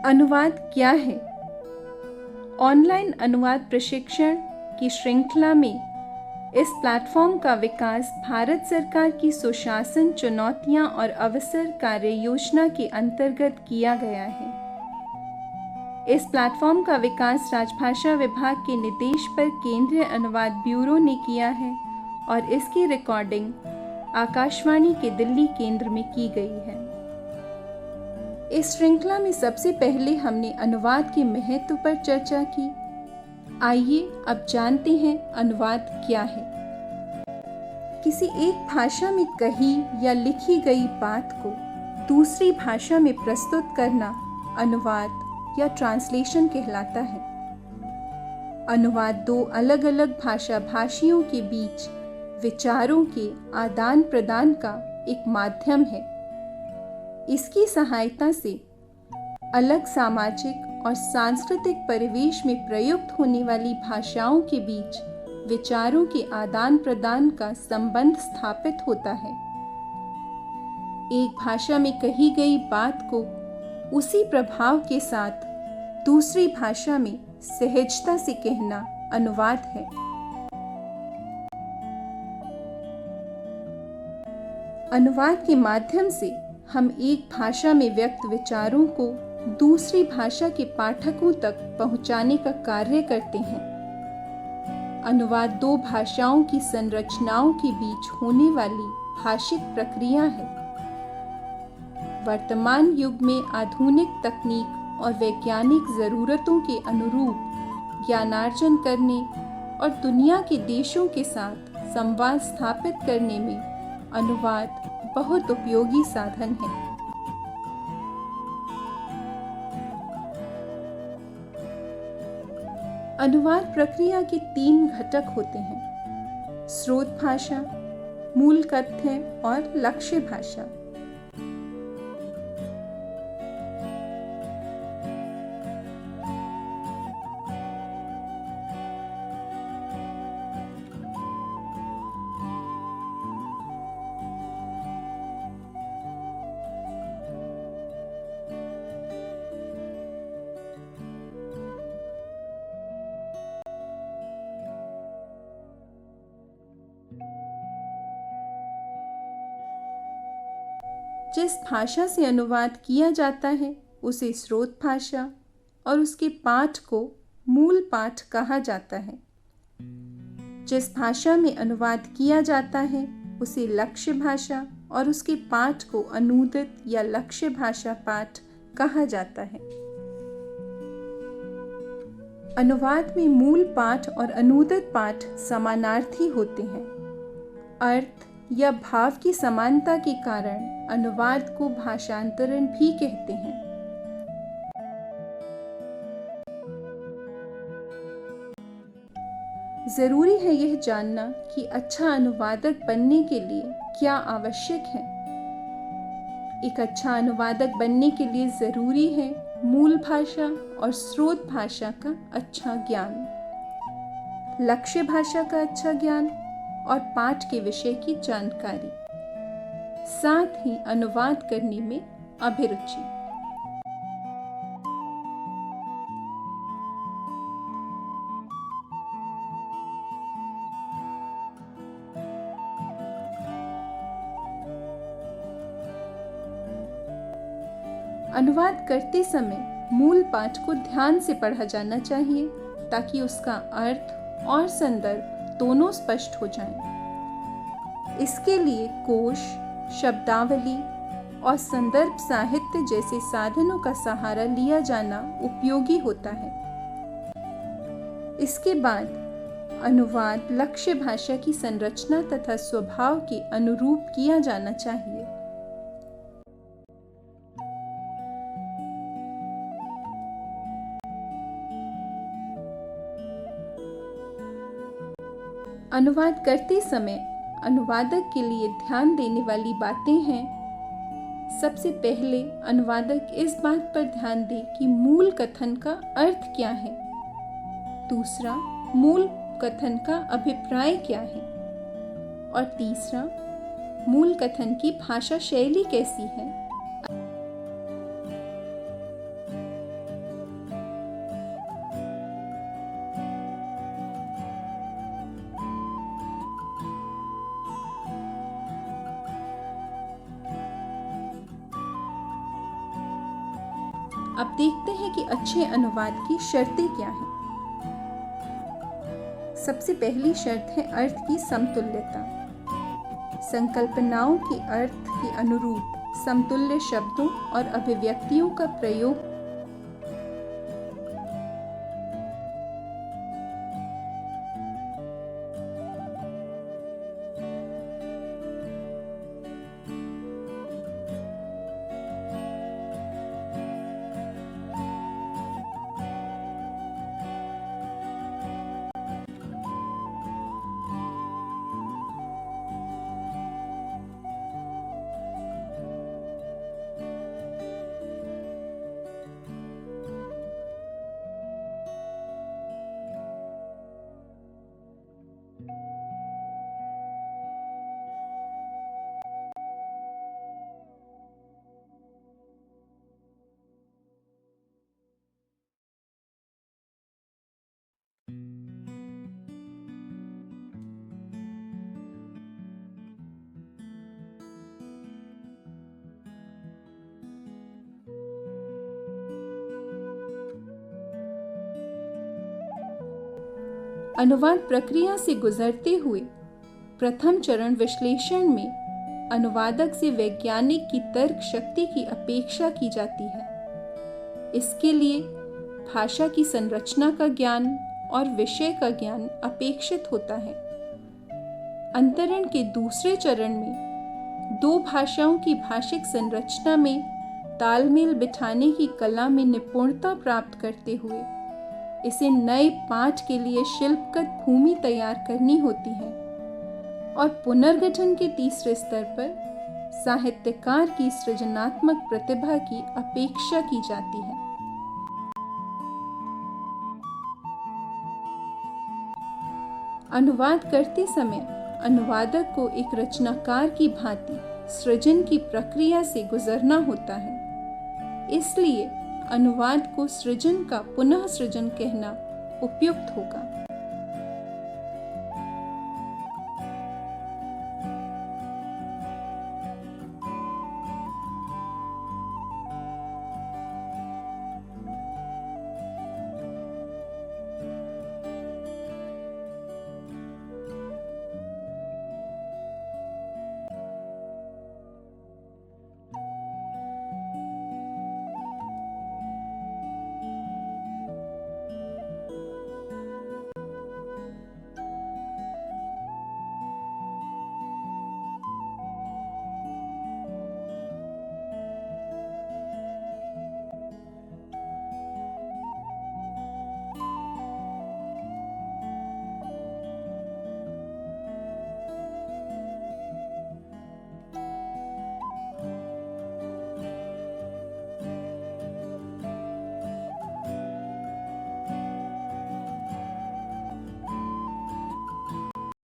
अनुवाद क्या है? ऑनलाइन अनुवाद प्रशिक्षण की श्रृंखला में इस प्लेटफॉर्म का विकास भारत सरकार की सुशासन, चुनौतियां और अवसर कार्य योजना के अंतर्गत किया गया है। इस प्लेटफॉर्म का विकास राजभाषा विभाग के निर्देश पर केंद्रीय अनुवाद ब्यूरो ने किया है और इसकी रिकॉर्डिंग आकाशवाणी के दिल्ली केंद्र में की गई है। इस श्रृंखला में सबसे पहले हमने अनुवाद के महत्व पर चर्चा की। आइए अब जानते हैं अनुवाद क्या है। किसी एक भाषा में कही या लिखी गई बात को दूसरी भाषा में प्रस्तुत करना अनुवाद या ट्रांसलेशन कहलाता है। अनुवाद दो अलग अलग भाषा भाषियों के बीच विचारों के आदान प्रदान का एक माध्यम है। इसकी सहायता से अलग सामाजिक और सांस्कृतिक परिवेश में प्रयुक्त होने वाली भाषाओं के बीच विचारों के आदान प्रदान का संबंध स्थापित होता है। एक भाषा में कही गई बात को उसी प्रभाव के साथ दूसरी भाषा में सहजता से कहना अनुवाद है। अनुवाद के माध्यम से हम एक भाषा में व्यक्त विचारों को दूसरी भाषा के पाठकों तक पहुंचाने का कार्य करते हैं। अनुवाद दो भाषाओं की संरचनाओं के बीच होने वाली भाषिक प्रक्रिया है। वर्तमान युग में आधुनिक तकनीक और वैज्ञानिक जरूरतों के अनुरूप ज्ञानार्जन करने और दुनिया के देशों के साथ संवाद स्थापित करने में अनुवाद बहुत उपयोगी साधन है। अनुवाद प्रक्रिया के 3 घटक होते हैं: स्रोत भाषा, मूल कथ्य और लक्ष्य भाषा। जिस भाषा से अनुवाद किया जाता है उसे स्रोत भाषा और उसके पाठ को मूल पाठ कहा जाता है। जिस भाषा में अनुवाद किया जाता है उसे लक्ष्य भाषा और उसके पाठ को अनूदित या लक्ष्य भाषा पाठ कहा जाता है। अनुवाद में मूल पाठ और अनूदित पाठ समानार्थी होते हैं। अर्थ या भाव की समानता के कारण अनुवाद को भाषांतरण भी कहते हैं। जरूरी है यह जानना कि अच्छा अनुवादक बनने के लिए क्या आवश्यक है। एक अच्छा अनुवादक बनने के लिए जरूरी है मूल भाषा और स्रोत भाषा का अच्छा ज्ञान, लक्ष्य भाषा का अच्छा ज्ञान और पाठ के विषय की जानकारी, साथ ही अनुवाद करने में अभिरुचि। अनुवाद करते समय मूल पाठ को ध्यान से पढ़ा जाना चाहिए ताकि उसका अर्थ और संदर्भ दोनों स्पष्ट हो जाएं। इसके लिए कोश, शब्दावली और संदर्भ साहित्य जैसे साधनों का सहारा लिया जाना उपयोगी होता है। इसके बाद अनुवाद लक्ष्य भाषा की संरचना तथा स्वभाव के अनुरूप किया जाना चाहिए। अनुवाद करते समय अनुवादक के लिए ध्यान देने वाली बातें हैं। सबसे पहले अनुवादक इस बात पर ध्यान दे कि मूल कथन का अर्थ क्या है। दूसरा, मूल कथन का अभिप्राय क्या है। और तीसरा, मूल कथन की भाषा शैली कैसी है। अब देखते हैं कि अच्छे अनुवाद की शर्तें क्या हैं। सबसे पहली शर्त है अर्थ की समतुल्यता। संकल्पनाओं के अर्थ के अनुरूप समतुल्य शब्दों और अभिव्यक्तियों का प्रयोग अनुवाद प्रक्रिया से गुजरते हुए प्रथम चरण विश्लेषण में अनुवादक से वैज्ञानिक की तर्क शक्ति की अपेक्षा की जाती है। इसके लिए भाषा की संरचना का ज्ञान और विषय का ज्ञान अपेक्षित होता है। अंतरण के दूसरे चरण में दो भाषाओं की भाषिक संरचना में तालमेल बिठाने की कला में निपुणता प्राप्त करते हुए इसे नए पाठ के लिए शिल्पगत भूमि तैयार करनी होती है और पुनर्गठन के तीसरे स्तर पर साहित्यकार की सृजनात्मक प्रतिभा की अपेक्षा की जाती है। अनुवाद करते समय अनुवादक को एक रचनाकार की भांति सृजन की प्रक्रिया से गुजरना होता है। इसलिए अनुवाद को सृजन का पुनः सृजन कहना उपयुक्त होगा।